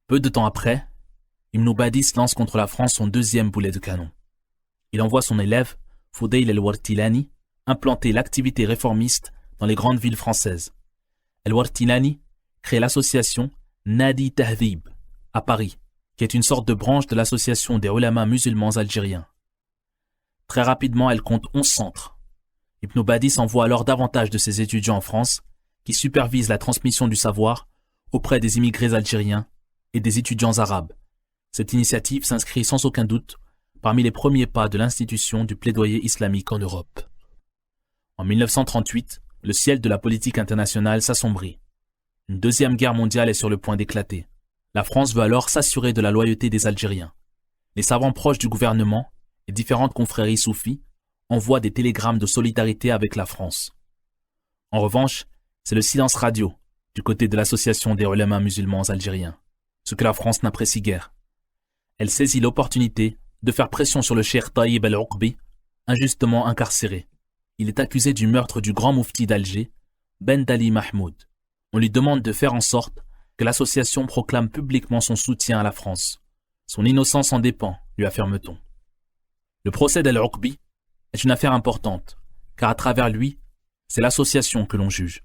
Peu de temps après, Ibn Badis lance contre la France son deuxième boulet de canon. Il envoie son élève, Fudayl el-Wartilani, implanter l'activité réformiste dans les grandes villes françaises. El-Wartilani crée l'association Nadi Tahdhib à Paris, qui est une sorte de branche de l'association des ulama musulmans algériens. Très rapidement, elle compte 11 centres. Ibn Badis envoie alors davantage de ses étudiants en France, qui supervisent la transmission du savoir auprès des immigrés algériens et des étudiants arabes. Cette initiative s'inscrit sans aucun doute parmi les premiers pas de l'institution du plaidoyer islamique en Europe. En 1938, le ciel de la politique internationale s'assombrit. Une deuxième guerre mondiale est sur le point d'éclater. La France veut alors s'assurer de la loyauté des Algériens. Les savants proches du gouvernement et différentes confréries soufis envoient des télégrammes de solidarité avec la France. En revanche, c'est le silence radio du côté de l'association des ulama musulmans algériens, ce que la France n'apprécie guère. Elle saisit l'opportunité de faire pression sur le cheikh Taïb el-Oqbi, injustement incarcéré. Il est accusé du meurtre du grand moufti d'Alger, Ben Dali Mahmoud. On lui demande de faire en sorte que l'association proclame publiquement son soutien à la France. Son innocence en dépend, lui affirme-t-on. Le procès d'El-Oqbi est une affaire importante, car à travers lui, c'est l'association que l'on juge.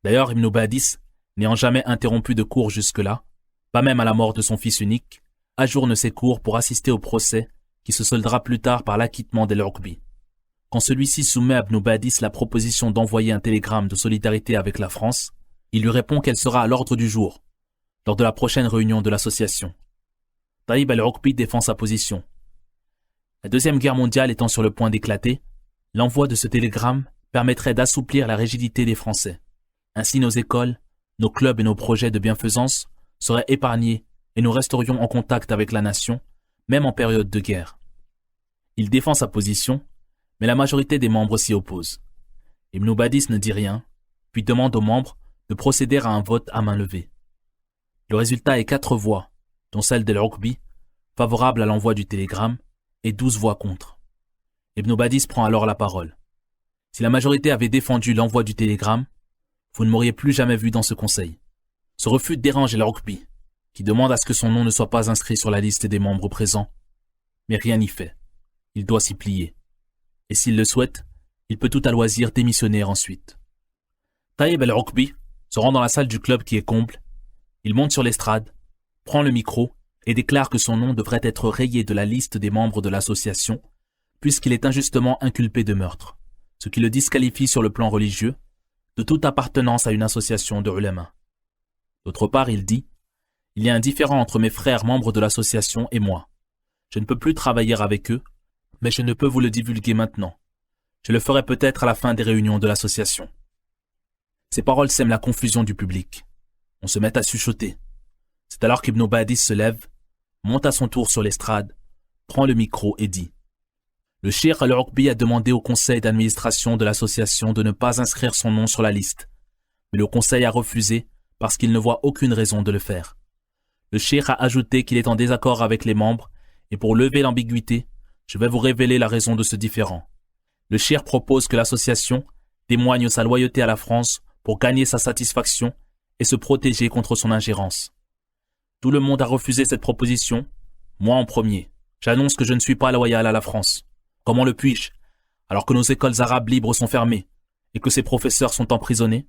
D'ailleurs, Ibn Badis, n'ayant jamais interrompu de cours jusque-là, pas même à la mort de son fils unique, ajourne ses cours pour assister au procès qui se soldera plus tard par l'acquittement d'El-Oqbi. Quand celui-ci soumet à Ibn Badis la proposition d'envoyer un télégramme de solidarité avec la France, il lui répond qu'elle sera à l'ordre du jour, lors de la prochaine réunion de l'association. Taïb el-Oqbi défend sa position. La Deuxième Guerre mondiale étant sur le point d'éclater, l'envoi de ce télégramme permettrait d'assouplir la rigidité des Français. Ainsi nos écoles, nos clubs et nos projets de bienfaisance seraient épargnés et nous resterions en contact avec la nation, même en période de guerre. Il défend sa position, mais la majorité des membres s'y oppose. Ibn Badis ne dit rien, puis demande aux membres de procéder à un vote à main levée. Le résultat est 4 voix, dont celle d'El-Oqbi, favorable à l'envoi du télégramme, et 12 voix contre. Ibn Badis prend alors la parole. Si la majorité avait défendu l'envoi du télégramme, vous ne m'auriez plus jamais vu dans ce conseil. Ce refus dérange El-Oqbi, qui demande à ce que son nom ne soit pas inscrit sur la liste des membres présents. Mais rien n'y fait. Il doit s'y plier. Et s'il le souhaite, il peut tout à loisir démissionner ensuite. Taïb el-Oqbi se rend dans la salle du club qui est comble. Il monte sur l'estrade, prend le micro et déclare que son nom devrait être rayé de la liste des membres de l'association puisqu'il est injustement inculpé de meurtre, ce qui le disqualifie sur le plan religieux de toute appartenance à une association de ulama. D'autre part, il dit « Il y a un différend entre mes frères membres de l'association et moi. Je ne peux plus travailler avec eux, mais je ne peux vous le divulguer maintenant. Je le ferai peut-être à la fin des réunions de l'association. » Ces paroles sèment la confusion du public. On se met à chuchoter. C'est alors qu'Ibn Badis se lève, monte à son tour sur l'estrade, prend le micro et dit « Le cheikh al-Oqbi a demandé au conseil d'administration de l'association de ne pas inscrire son nom sur la liste, mais le conseil a refusé parce qu'il ne voit aucune raison de le faire. Le cheikh a ajouté qu'il est en désaccord avec les membres et pour lever l'ambiguïté, je vais vous révéler la raison de ce différend. Le cheikh propose que l'association témoigne sa loyauté à la France pour gagner sa satisfaction et se protéger contre son ingérence. Tout le monde a refusé cette proposition, moi en premier. J'annonce que je ne suis pas loyal à la France. Comment le puis-je, alors que nos écoles arabes libres sont fermées et que ses professeurs sont emprisonnés?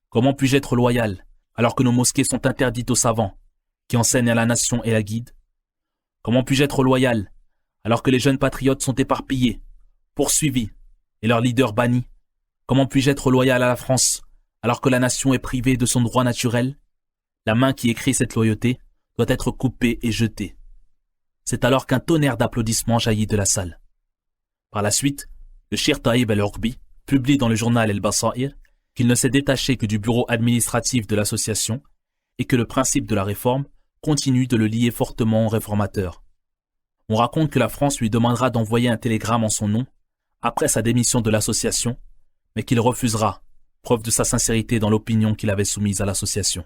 Comment puis-je être loyal, alors que nos mosquées sont interdites aux savants, qui enseignent à la nation et la guident? Comment puis-je être loyal, alors que les jeunes patriotes sont éparpillés, poursuivis et leurs leaders bannis? Comment puis-je être loyal à la France, alors que la nation est privée de son droit naturel? La main qui écrit cette loyauté doit être coupée et jetée. C'est alors qu'un tonnerre d'applaudissements jaillit de la salle. Par la suite, le cheikh Taïb el-Oqbi publie dans le journal El-Basaïr qu'il ne s'est détaché que du bureau administratif de l'association et que le principe de la réforme continue de le lier fortement aux réformateurs. On raconte que la France lui demandera d'envoyer un télégramme en son nom après sa démission de l'association, mais qu'il refusera, preuve de sa sincérité dans l'opinion qu'il avait soumise à l'association.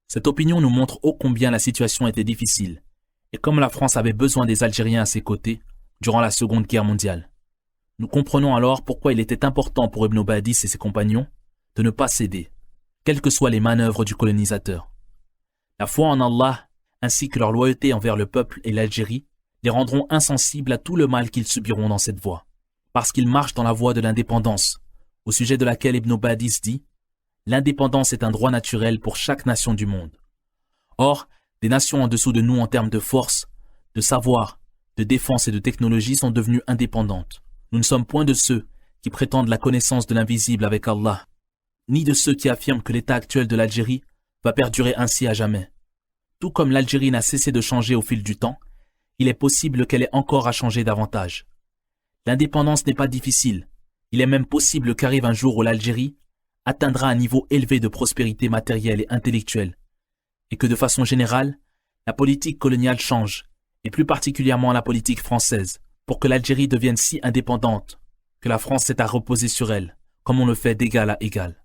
Cette opinion nous montre ô combien la situation était difficile, et comme la France avait besoin des Algériens à ses côtés durant la Seconde Guerre mondiale. Nous comprenons alors pourquoi il était important pour Ibn Badis et ses compagnons de ne pas céder, quelles que soient les manœuvres du colonisateur. La foi en Allah, ainsi que leur loyauté envers le peuple et l'Algérie, les rendront insensibles à tout le mal qu'ils subiront dans cette voie, parce qu'ils marchent dans la voie de l'indépendance, au sujet de laquelle Ibn Badis dit « L'indépendance est un droit naturel pour chaque nation du monde. » Or, des nations en dessous de nous en termes de force, de savoir, de défense et de technologie sont devenues indépendantes. Nous ne sommes point de ceux qui prétendent la connaissance de l'invisible avec Allah, ni de ceux qui affirment que l'état actuel de l'Algérie va perdurer ainsi à jamais. Tout comme l'Algérie n'a cessé de changer au fil du temps, il est possible qu'elle ait encore à changer davantage. L'indépendance n'est pas difficile. Il est même possible qu'arrive un jour où l'Algérie atteindra un niveau élevé de prospérité matérielle et intellectuelle, et que de façon générale, la politique coloniale change, et plus particulièrement la politique française, pour que l'Algérie devienne si indépendante que la France ait à reposer sur elle, comme on le fait d'égal à égal.